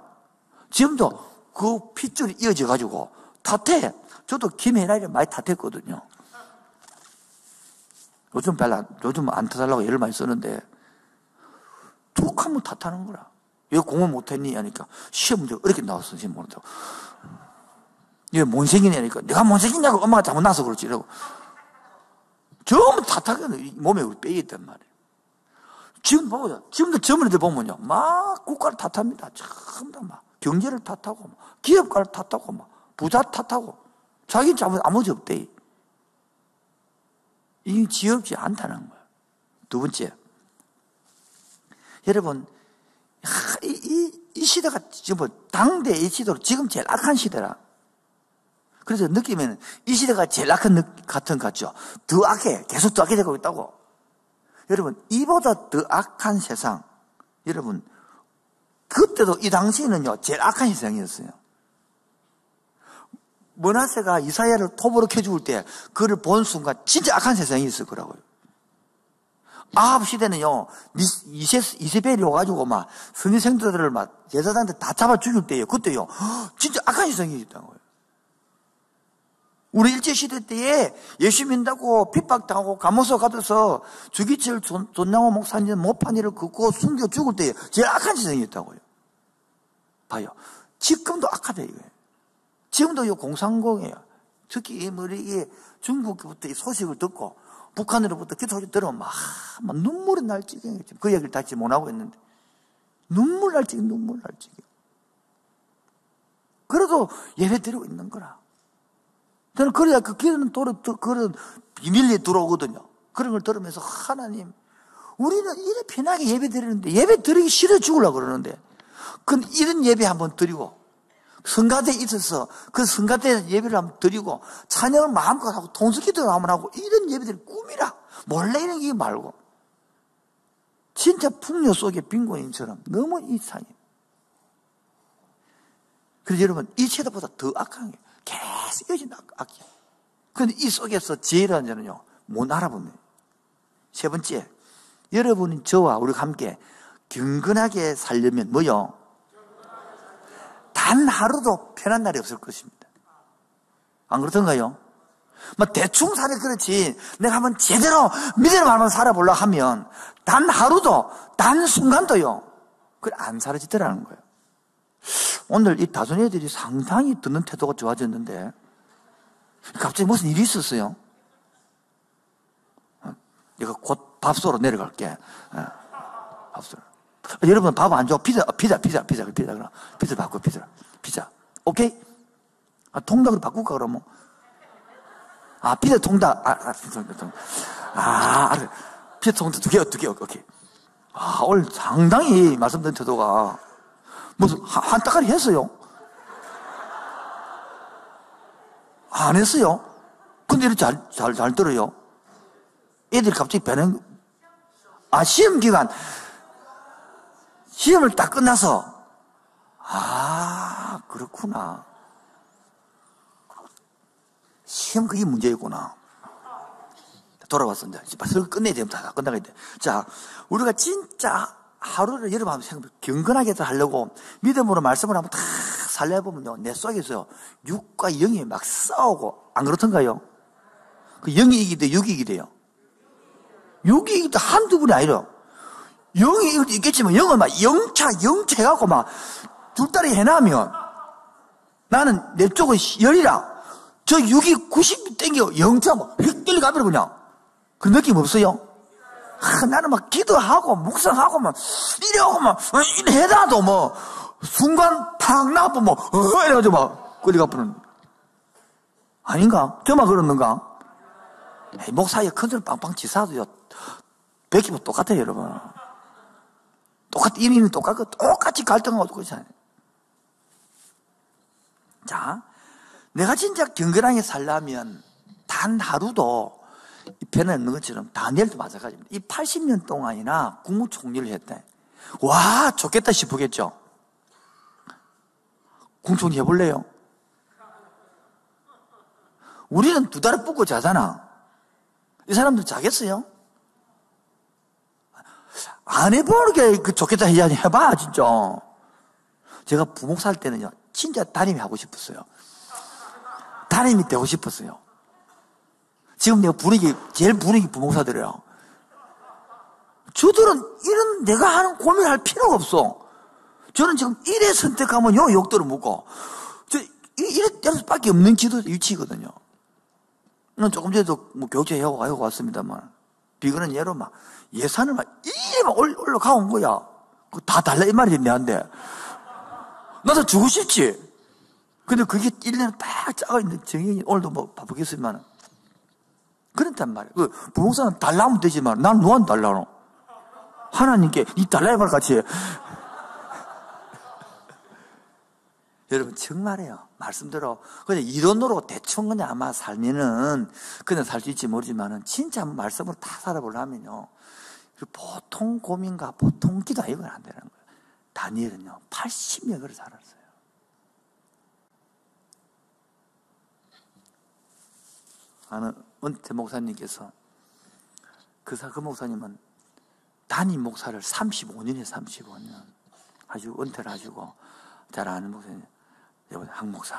지금도 그 핏줄이 이어져가지고, 탓해. 저도 김혜나이를 많이 탓했거든요. 요즘 안 탓하려고 애를 많이 쓰는데, 툭 하면 탓하는 거라. 왜 공부 못했니? 하니까, 시험 문제가 어렵게 나왔어, 선생님 모른다고. 왜 못생기냐? 하니까, 내가 못생기냐고 엄마가 잘못 나서 그렇지. 이러고. 전부 탓하거든. 몸에 우리 빼기 있단 말이에요. 지금 보고요. 지금도 젊은이들 보면요. 막 국가를 탓합니다. 전부 다 막. 경제를 탓하고, 기업가를 탓하고, 막. 부자 탓하고. 자기 잘못 아무것도 없대. 이게 지혜롭지 않다는 거예요. 두 번째. 여러분, 이 시대가 지금 당대 이 시대로 지금 제일 악한 시대라. 그래서 느끼면 이 시대가 제일 악한 같은 것 같죠. 더 악해. 계속 더 악해 되고 있다고. 여러분, 이보다 더 악한 세상. 여러분, 그때도 이 당시에는요, 제일 악한 세상이었어요. 머나세가 이사야를 톱으로 켜죽을 때 그를 본 순간 진짜 악한 세상이 있을 거라고요. 아합 시대는요, 이세벨이 와가지고 막 선지생들을 막 제사장들 다 잡아 죽일 때요. 그때요, 진짜 악한 세상이 있다고요. 우리 일제시대 때에 예수 믿는다고 핍박당하고 감옥소 가둬서 주기철 존나무 목사님 못판이를 긋고 숨겨 죽을 때에 제일 악한 세상이 있다고요. 봐요. 지금도 악하다 이거예요. 지금도 이 공산공이에요. 특히 이게 중국부터 이 소식을 듣고 북한으로부터 그 소식 들으면 막 눈물이 날 지경이에요. 그 얘기를 다시 못하고 있는데 눈물 날 지경. 그래도 예배 드리고 있는 거라. 저는 그래야 그 길은 그런 비밀리에 들어오거든요. 그런 걸 들으면서 하나님, 우리는 이래 편하게 예배 드리는데 예배 드리기 싫어 죽으려고 그러는데 그건 이런 예배 한번 드리고 성가대에 있어서 그 성가대 예배를 한번 드리고 찬양을 마음껏 하고 통수기도를 한번 하고 이런 예배들이 꿈이라. 몰래 이런 게 말고 진짜 풍요 속의 빈곤인처럼 너무 이상해. 그래서 여러분 이 세대보다 더 악한 게 계속 이어진 악이야. 그런데 이 속에서 지혜라는 자는요 못 알아봅니다. 세 번째, 여러분이 저와 우리가 함께 경건하게 살려면 뭐요? 단 하루도 편한 날이 없을 것입니다. 안 그렇던가요? 뭐 대충 살이 그렇지 내가 한번 제대로 믿음을 한번 살아보려 하면 단 하루도 단 순간도요 그걸 안 사라지더라는 거예요. 오늘 이 다솜 애들이 상당히 듣는 태도가 좋아졌는데 갑자기 무슨 일이 있었어요? 내가 곧 밥소로 내려갈게. 밥소로. 여러분 밥 안 줘? 피자 그럼 피자 바꿔 피자 오케이? 통닭으로 바꿀까 그러면? 피자 통닭 피자 통닭 두 개 오케이. 오늘 상당히 말씀드린 태도가 무슨 한 따가리 했어요? 안 했어요? 근데 이렇게 잘 들어요. 애들이 갑자기 배는, 시험 기간, 시험을 딱 끝나서, 그렇구나. 시험 그게 문제였구나. 돌아왔어. 이제 설교 끝내야 됩니다. 다 끝나가야 돼. 자, 우리가 진짜 하루를 여러분 한번 생각, 경건하게 하려고 믿음으로 말씀을 한번 다 살려보면요. 내 속에서 6과 0이 막 싸우고, 안 그렇던가요? 그 0이 이기대, 6이 이기대요. 6이 이기대 한두 분이 아니라 0이 이길 수 있겠지만 0은 막 영차 해갖고 막 줄다리 해놔면 나는 내 쪽은 열이라 저 6이 90이 땡겨 영차 막 휙 때려가버려 그냥. 그 느낌 없어요? 나는 막 기도하고 묵상하고 막 이래하고 막 이래 해놔도 뭐 순간 팍 나고 뭐 이래가지고 막 끌려가버리는. 아닌가? 저만 그러는가? 목사에 큰 소리 빵빵 치사도요. 베끼면 똑같아요, 여러분. 이미는 똑같고, 똑같이 갈등하고 그렇잖아요. 자, 내가 진짜 경건하게 살려면 단 하루도 이 편에 있는 것처럼 다니엘도 마찬가지입니다. 이 80년 동안이나 국무총리를 했대. 와, 좋겠다 싶으겠죠? 국무총리 해볼래요? 우리는 2달에 뽑고 자잖아. 이 사람들 자겠어요? 안 해보는 게 좋겠다 해봐, 진짜. 제가 부목사 할 때는요, 진짜 담임이 하고 싶었어요. 담임이 되고 싶었어요. 지금 내가 제일 분위기 부목사들이에요. 저들은 이런 내가 하는 고민할 필요가 없어. 저는 지금 이래 선택하면 욕들을 묻고, 이래 때릴 수밖에 없는 기도 위치거든요. 조금 전에도 교체하고 왔습니다만, 비근은 예로 막, 예산을 막, 이래 막 올라가 온 거야. 그거 다 달라, 이 말이 내한테. 나도 주고 싶지. 근데 그게 1년에 딱 짜가 있는 정형이 오늘도 뭐 바쁘겠지만, 그렇단 말이야. 부동산은 달라면 되지만, 난 누구한테 달라노? 하나님께, 이 달라야 말 같이. 여러분, 정말이에요. 말씀대로. 그냥 이론으로 대충 그냥 아마 살면은, 그냥 살 수 있지 모르지만은, 진짜 말씀으로 다 살아보려면요. 보통 고민과 보통 기도 이건 안 되는 거예요. 다니엘은요, 80년을 살았어요. 아는 은퇴 목사님께서, 그 목사님은 담임 목사를 35년에 35년 하시고, 은퇴를 하시고, 잘 아는 목사님. 여러분, 한 목사,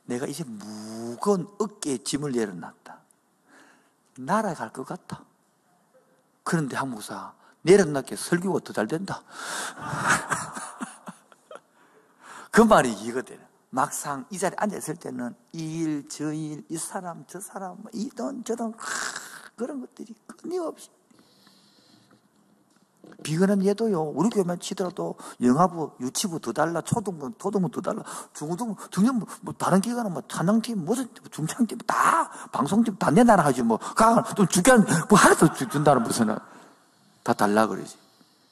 내가 이제 무거운 어깨에 짐을 내려놨다. 날아갈 것 같다. 그런데 한 목사, 내려놨기에 설교가 더 잘 된다. 그 말이 이거든. 막상 이 자리에 앉아있을 때는 이 일, 저 일, 이 사람, 저 사람, 이 돈, 저 돈, 그런 것들이 끊임없이. 비근한 얘도요, 우리 교회만 치더라도 영화부, 유치부 더 달라, 초등부, 도등부 더 달라, 중고등부, 등년부, 뭐 다른 기관은 뭐 찬양팀, 무슨 중창팀 다 방송팀 다 내놔라 하지 뭐 강을 좀 주게 뭐 하나도 준다는 무슨 다 달라 그러지.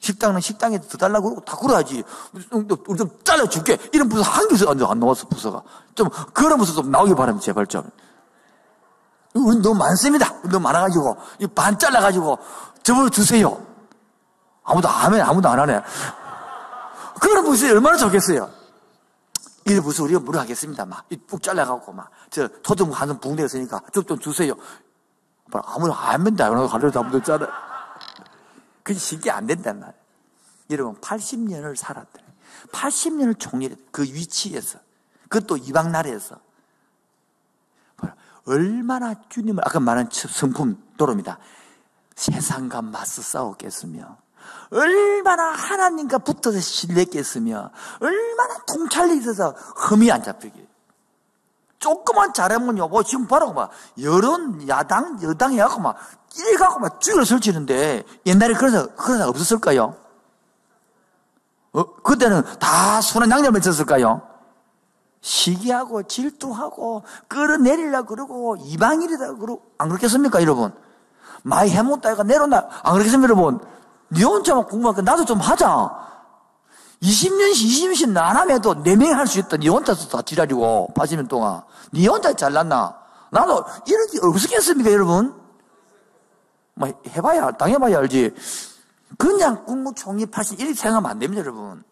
식당은 식당에 더 달라고 그러고 다 그러야지. 우리 좀 잘라줄게. 이런 부서 한 개서 안 나왔어, 부서가. 좀 그런 부서 좀 나오기 바랍니다, 제발 좀. 너무 많습니다. 너무 많아가지고 반 잘라가지고 접어주세요. 아무도 안 하네. 그런 부서 얼마나 좋겠어요. 이 부서 우리가 무료하겠습니다. 막 푹 잘라갖고 막 저 토종 한선 붕대가 있으니까 좀 주세요. 아무도 안 된다. 가려도 아무도 잘라. 그게 쉽게 안 된단 말이에요. 여러분, 80년을 살았대. 80년을 총리를 그 위치에서, 그것도 이방 나라에서. 얼마나 주님을, 아까 말한 성품 도로입니다. 세상과 맞서 싸웠겠으며, 얼마나 하나님과 붙어서 신뢰했겠으며, 얼마나 통찰력이 있어서 흠이 안 잡히게. 조금만 잘하면요, 뭐 지금 봐라고 막, 여당이 하고 막, 이래갖고 막 죽여 설치는데, 옛날에 그래서 없었을까요? 그때는 다 순한 양념을 썼을까요? 시기하고 질투하고 끌어내리려고 그러고 이방인이다 그러고 안 그렇겠습니까, 여러분? 많이 해먹다 해가 내려놔. 안 그렇겠습니까, 여러분? 니 혼자만 공부하니까 나도 좀 하자. 20년씩 안 하면 해도 4명이 할 수 있다. 니 혼자서 다 지랄이고 80년 동안. 니 혼자 잘났나? 나도 이런 게 없었겠습니까, 여러분? 뭐, 당해봐야 알지. 그냥 국무총리 파신 이렇게 생각하면 안 됩니다, 여러분.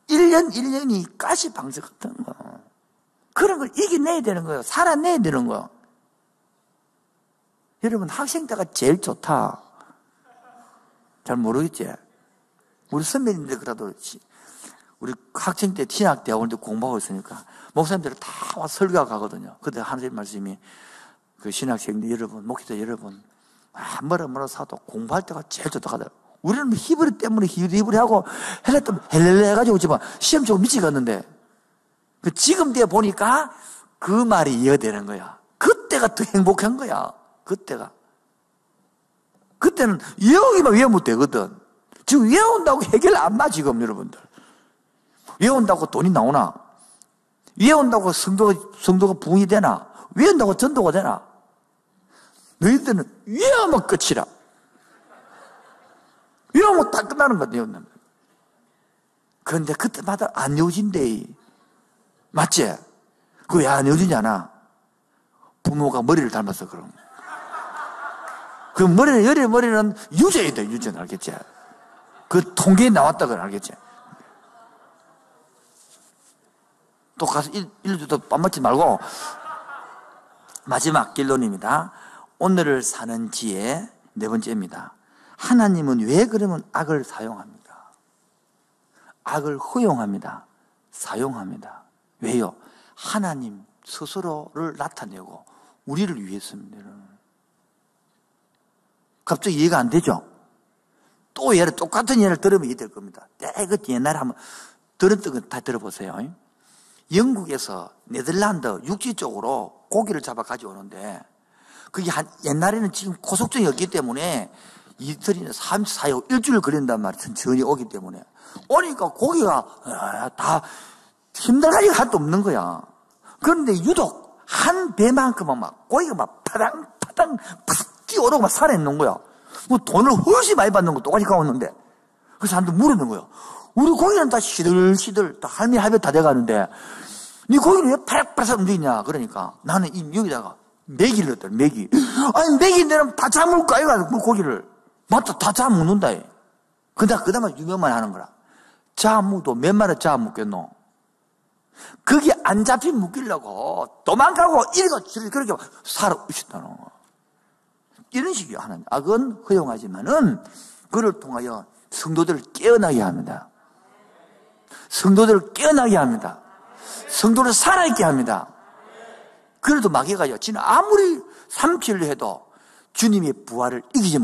1년 1년이 가시방석 같은 거. 그런 걸 이겨내야 되는 거예요. 살아내야 되는 거예요. 여러분, 학생 때가 제일 좋다. 잘 모르겠지? 우리 선배님들 그래도 우리 학생 때 신학대학원 때 공부하고 있으니까 목사님들 다 와서 설교하고 가거든요. 그때 하나님 말씀이 그 신학생들 여러분, 목회자 여러분, 뭐라 사도 공부할 때가 제일 좋다 하더라고요. 우리는 히브리 때문에 히브리 하고 헬레 때문에 헬렐레 해가지고 지금 시험 치고 미치겠는데 지금 돼 보니까 그 말이 이어되는 거야. 그때가 더 행복한 거야. 그때는 외우기만 외우면 되거든. 지금 외운다고 해결 안 나, 지금 여러분들. 외운다고 돈이 나오나? 외운다고 성도가 부흥이 되나? 외운다고 전도가 되나? 너희들은 외우면 끝이라. 외우면 딱 끝나는 거야, 외우면. 그런데 그때마다 안 외워진대. 맞지? 그거 왜 안 외워지냐나? 부모가 머리를 닮아서 그런 거야. 그 머리는 유죄이다, 유죄는 알겠지? 그 통계에 나왔다, 그건 알겠지? 또 가서 일주도 밥 먹지 말고, 마지막 결론입니다. 오늘을 사는 지혜, 네 번째입니다. 하나님은 왜 그러면 악을 사용합니까? 악을 허용합니다. 사용합니다. 왜요? 하나님 스스로를 나타내고 우리를 위해서입니다. 갑자기 이해가 안 되죠? 또 똑같은 예를 들으면 이해될 겁니다. 그 옛날에 한번 들었던 거 다 들어보세요. 영국에서 네덜란드 육지 쪽으로 고기를 잡아 가져오는데 그게 옛날에는 지금 고속정이 없기 때문에 이틀이나 3, 4일, 일주일 걸린단 말이에요. 천천히 오기 때문에. 오니까 고기가 다 힘들가지고 할도 없는 거야. 그런데 유독 한 배만큼은 막 고기가 막 파당 팍 뛰어오르고 막 살아있는 거야. 뭐 돈을 훨씬 많이 받는 거 똑같이 가왔는데. 그래서 한테 물었는 거야. 우리 고기는 다 시들시들 다 할배 다 돼가는데 네 고기는 왜 파락파락 움직이냐? 그러니까 나는 여기다가 메기를 넣었다. 메기. 아니 메기 내면 다 잡을까? 이거 그 고기를. 맞다, 다 잡아먹는다. 그다음에 유명만 하는 거라. 잡아먹도 몇 마리 잡아먹겠노? 그게 안 잡히면 묶이려고 도망가고 이래가 그렇게 살아 있었다는 거. 이런 식이요, 하나님. 악은 허용하지만은 그를 통하여 성도들을 깨어나게 합니다. 성도들을 깨어나게 합니다. 성도를 살아있게 합니다. 그래도 마귀가요, 지는 아무리 삼키려 해도 주님의 부활을 이기지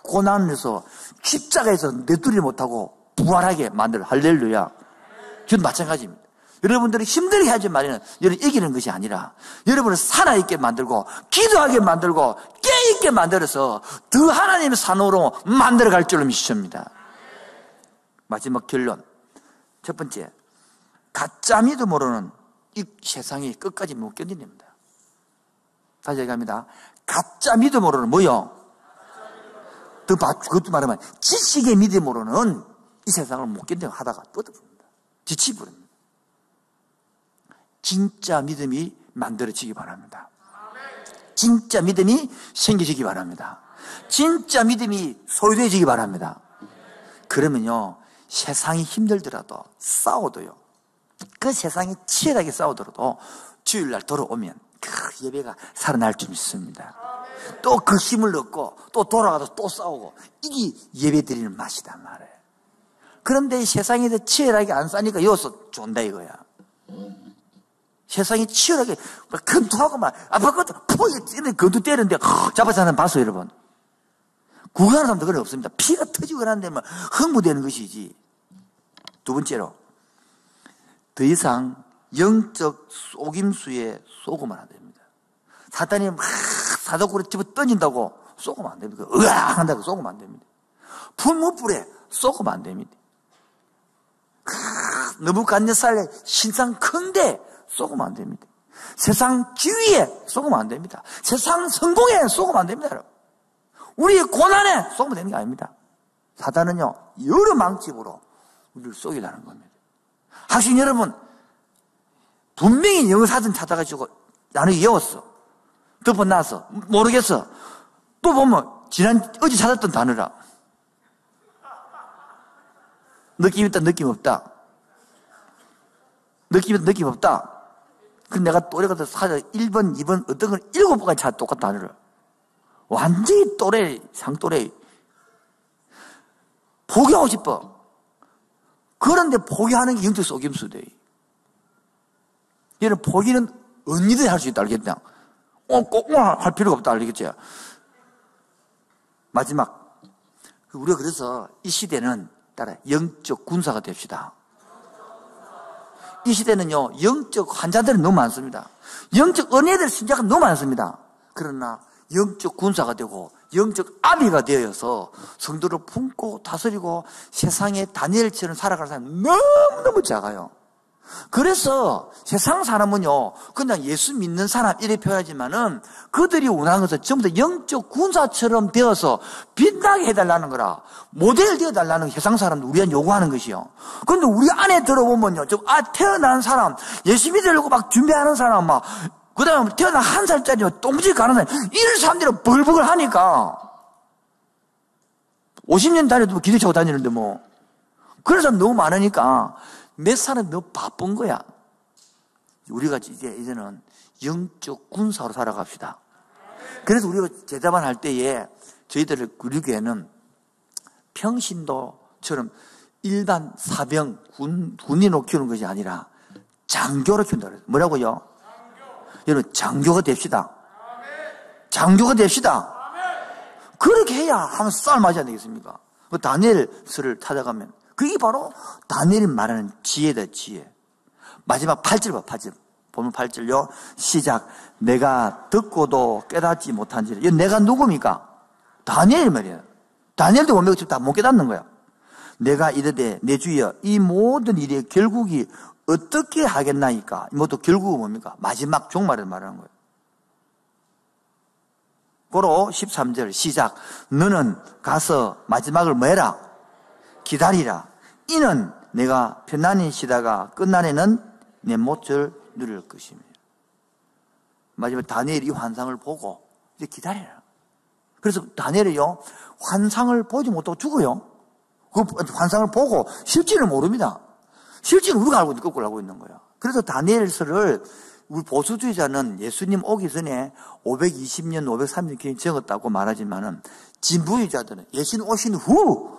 고난에서 십자가에서 내두리 못하고 부활하게 만들 할렐루야. 저도 마찬가지입니다. 여러분들이 힘들게 하지 말이는 여러분 이기는 것이 아니라 여러분을 살아있게 만들고 기도하게 만들고 깨있게 만들어서 더 하나님의 산으로 만들어갈 줄로 믿습니다. 마지막 결론. 첫 번째, 가짜 믿음으로는 이 세상이 끝까지 못 견딥니다. 다시 얘기합니다. 가짜 믿음으로는 뭐요? 그것도 말하면 지식의 믿음으로는 이 세상을 못 견디고 하다가 뻗어버립니다. 지치버립니다. 진짜 믿음이 만들어지기 바랍니다. 진짜 믿음이 생기시기 바랍니다. 진짜 믿음이 소유되어지기 바랍니다. 그러면요, 세상이 힘들더라도 싸워도요, 그 세상이 치열하게 싸우더라도 주일날 돌아오면 그 예배가 살아날 줄 믿습니다. 또 그 힘을 얻고 또 돌아가서 또 싸우고 이게 예배 드리는 맛이다 말이에요. 그런데 세상이 치열하게 안 싸니까 여기서 좋다 이거야. 세상이 치열하게 막 근투하고 막 아파트 포기 근투 때리는데 잡아서 하는 봤어요, 여러분. 구경하는 사람도 그런 게 없습니다. 피가 터지고 그러는데 막 흥분되는 것이지. 두 번째로, 더 이상 영적 속임수에 속으면 안 됩니다. 사탄이 막 사도구를 집어 던진다고 쏘면 안 됩니다. 으악 한다고 쏘면 안 됩니다. 풀무불에 쏘면 안 됩니다. 느부갓네살의 신상 큰데 쏘면 안 됩니다. 세상 지위에 쏘면 안 됩니다. 세상 성공에 쏘면 안 됩니다, 여러분. 우리의 고난에 쏘면 되는 게 아닙니다. 사탄은요, 여러 망집으로 우리를 쏘기라는 겁니다. 학생 여러분, 분명히 영어 사전 찾아가지고 나는 외웠어. 덮어놨어. 모르겠어. 또 보면 어제 찾았던 단어라. 느낌 있다, 느낌 없다. 느낌 있다, 느낌 없다. 그럼 내가 또래 가서 찾아 1번, 2번, 어떤 건 7번까지 찾아 똑같은 단어를. 완전히 또래, 상또래. 포기하고 싶어. 그런데 포기하는 게 영적 속임수돼. 얘는 포기는 언니들이 할 수 있다, 알겠냐? 꼭 할 필요가 없다, 알겠지? 마지막. 우리가 그래서 이 시대는 따라 영적 군사가 됩시다. 이 시대는요, 영적 환자들이 너무 많습니다. 영적 은혜들 신자가 너무 많습니다. 그러나 영적 군사가 되고 영적 아비가 되어서 성도를 품고 다스리고 세상에 다니엘처럼 살아가는 사람이 너무너무 작아요. 그래서 세상 사람은요, 그냥 예수 믿는 사람 이렇게 표현하지만은 그들이 원하는 것은 전부 다 영적 군사처럼 되어서 빛나게 해달라는 거라. 모델 되어달라는 세상 사람들 우리한테 요구하는 것이요. 그런데 우리 안에 들어보면요, 태어난 사람, 예수 믿으려고 막 준비하는 사람, 그 다음에 태어난 1살짜리 똥집 가는 사람, 이런 사람들은 벌벌 하니까 50년 다녀도 기대 차고 다니는데 뭐. 그래서 너무 많으니까 몇 사람이 너무 바쁜 거야. 우리가 이제는 영적 군사로 살아갑시다. 그래서 우리가 제자반 할 때에 저희들 우리 교회는 평신도처럼 일반 사병, 군인으로 키우는 것이 아니라 장교로 키운다 그래요. 뭐라고요? 여러분, 장교가 됩시다. 장교가 됩시다. 그렇게 해야 한번 싸울 맞아야 되겠습니까? 그 다니엘서를 찾아가면 그게 바로 다니엘이 말하는 지혜다, 지혜. 마지막 8절 봐, 8절. 보면 8절요. 시작. 내가 듣고도 깨닫지 못한지라. 이거 내가 누굽니까? 다니엘 말이에요. 다니엘도 원명을 다 못 깨닫는 거야. 내가 이르되 내 주여 이 모든 일의 결국이 어떻게 하겠나이까? 이것도 결국은 뭡니까? 마지막 종말을 말하는 거예요. 고로 13절 시작. 너는 가서 마지막을 뭐 해라? 기다리라. 이는 내가 편안히 쉬다가 끝날에는 내 몫을 누릴 것입니다. 마지막 다니엘이 이 환상을 보고 이제 기다리라. 그래서 다니엘이요, 환상을 보지 못하고 죽어요. 그 환상을 보고 실제는 모릅니다. 실제는 우리가 알고 있는 거꾸로 알고 있는 거예요. 그래서 다니엘서를 우리 보수주의자는 예수님 오기 전에 520년, 530년 적었다고 말하지만은 진부주의자들은 예수님 오신 후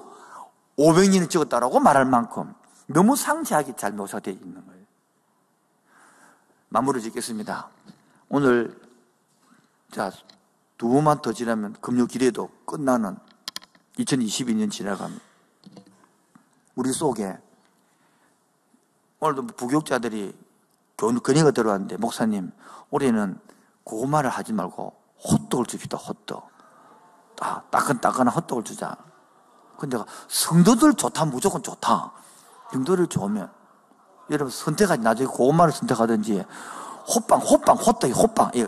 500년을 적었다라고 말할 만큼 너무 상세하게 잘 묘사되어 있는 거예요. 마무리 짓겠습니다. 오늘 자, 두 번만 더 지나면 금요기례도 끝나는 2022년 지나가면 우리 속에 오늘도 부교육자들이 건의가 들어왔는데 목사님 올해는 고구마를 하지 말고 호떡을 줍시다. 호떡. 따끈따끈한 호떡을 주자. 근데 성도들 좋다, 무조건 좋다. 성도들 좋으면 여러분 선택하지. 나중에 고구마를 선택하든지 호떡. 예,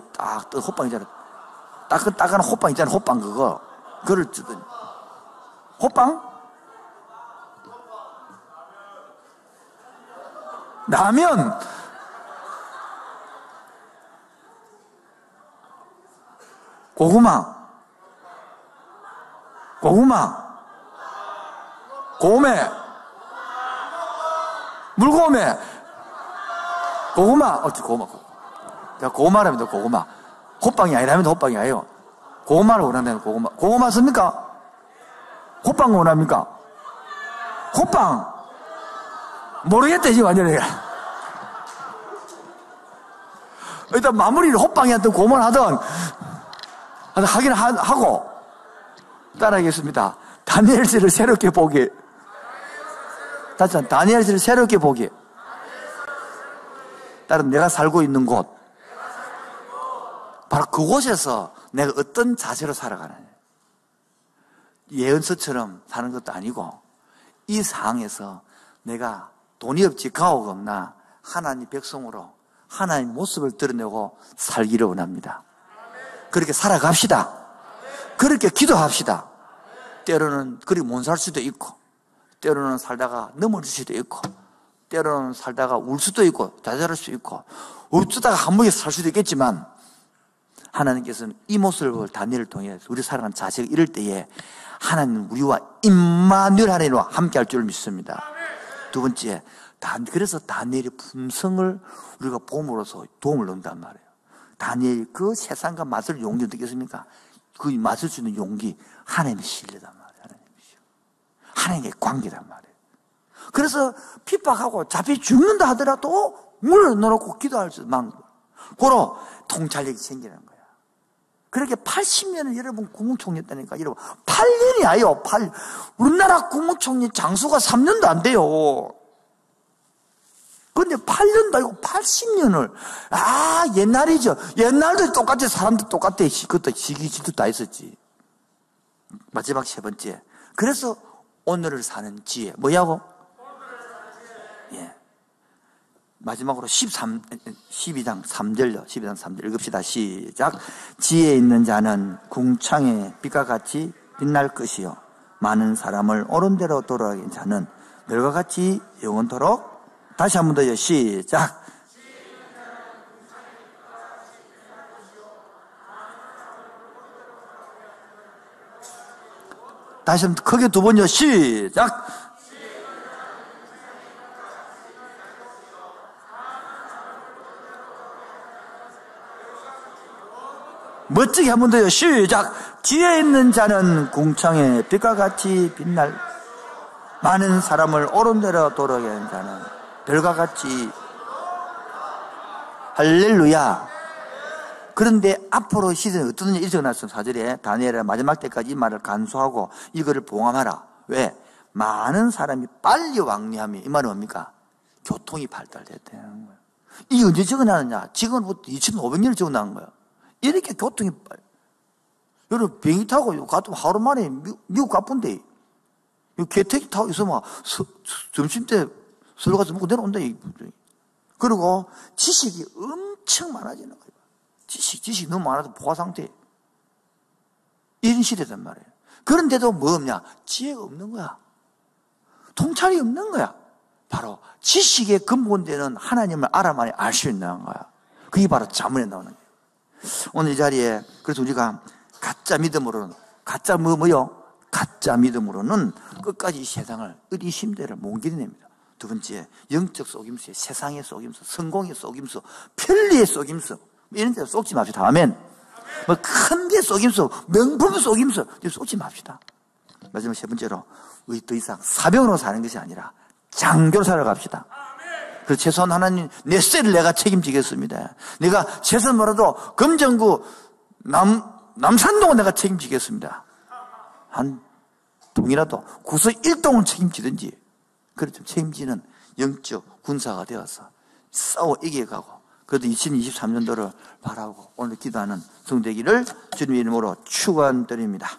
호빵이잖아. 따끈따끈한 호빵 있잖아. 호빵 그거를 주든. 호빵? 라면. 고구마. 고메. 물고메. 고구마. 고구마. 내가 고구마랍니다. 고구마. 호빵이 아니라면 호빵이 아니에요. 고구마를 원한다는 고구마. 고구마 씁니까? 호빵 원합니까? 호빵. 모르겠다, 지금 완전히. 일단 마무리를 호빵이 하든 고구마를 하든 하긴 하고 따라하겠습니다. 다니엘서를 새롭게 보기. 다시 한번 다니엘서를 새롭게 보기. 따라 내가 살고 있는 곳. 바로 그곳에서 내가 어떤 자세로 살아가느냐. 예언서처럼 사는 것도 아니고 이 상황에서 내가 돈이 없지 가오가 없나 하나님 백성으로 하나님 모습을 드러내고 살기를 원합니다. 그렇게 살아갑시다. 그렇게 기도합시다. 때로는 그렇게 못 살 수도 있고 때로는 살다가 넘어질 수도 있고 때로는 살다가 울 수도 있고 좌절할 수도 있고 어쩌다가 한 번에 살 수도 있겠지만 하나님께서는 이 모습을 다니엘을 통해 우리 사랑하는 자식 이럴 때에 하나님 우리와 임마누엘 하나님과 함께 할 줄 믿습니다. 두 번째, 그래서 다니엘의 품성을 우리가 봄으로써 도움을 얻는단 말이에요. 다니엘 그 세상과 맞설 용기 어떻겠습니까? 그 맞설 수 있는 용기, 하나님의 신뢰단 말이에요. 하나님의 관계단 말이에요. 그래서 핍박하고 잡히 죽는다 하더라도 문을 넣어놓고 기도할 수 있는 그런 통찰력이 생기는 거야. 그렇게 80년을 여러분 국무총리했다니까. 여러분 8년이 아니요. 우리나라 국무총리 장수가 3년도 안 돼요. 근데 8년도 아니고 80년을 옛날이죠. 옛날도 똑같아. 사람도 똑같아. 그것도 시기질도 다 있었지. 마지막 세 번째, 그래서 오늘을 사는 지혜 뭐냐고? 예. 마지막으로 12장 3절요. 12장 3절 읽읍시다. 시작. 지혜 있는 자는 궁창의 빛과 같이 빛날 것이요 많은 사람을 옳은 대로 돌아가는 자는 별과 같이 영원토록. 다시 한 번 더요. 시작. 다시 한 번 크게 두 번요. 시작. 멋지게 한 번 더요. 시작. 지혜 있는 자는 궁창의 빛과 같이 빛날 많은 사람을 옳은 대로 돌아가게 하는 자는 별과 같이. 할렐루야. 그런데 앞으로 시대는 어떤 일이 일어났어? 4절에 다니엘의 마지막 때까지 이 말을 간수하고 이거를 봉함하라. 왜? 많은 사람이 빨리 왕래하면 이 말은 뭡니까? 교통이 발달됐다는 거예요. 이게 언제 적어나느냐? 지금부터 2500년을 적어나는 거예요. 이렇게 교통이 여러분 비행기 타고 가도 하루 만에 미국 가본데 개택기 타고 있으면 점심때 서울 가서 먹고 내려온다. 그리고 지식이 엄청 많아지는 거예요. 지식이 너무 많아서 포화 상태. 이런 시대단 말이에요. 그런데도 뭐 없냐? 지혜가 없는 거야. 통찰이 없는 거야. 바로 지식의 근본되는 하나님을 알아만이 알 수 있는 거야. 그게 바로 자문에 나오는 거예요. 오늘 이 자리에 그래서 우리가 가짜 믿음으로는 가짜 믿음으로는 끝까지 이 세상을 의심대를 못 견뎌냅니다. 두 번째, 영적 속임수에 세상의 속임수, 성공의 속임수, 편리의 속임수 이런 데 속지 맙시다. 아멘. 뭐 큰 게 속임수, 명품 속임수 속지 맙시다. 마지막 세 번째로 우리 더 이상 사병으로 사는 것이 아니라 장교로 살아갑시다. 그래서 최소한 하나님 내 셀을 내가 책임지겠습니다. 내가 최소한 뭐라도 금정구 남산동은 내가 책임지겠습니다. 한 동이라도 구서 1동은 책임지든지 그래 좀 책임지는 영적 군사가 되어서 싸워 이겨가고 그래도 2023년도를 바라고 오늘 기도하는 성되기를 주님의 이름으로 축원드립니다.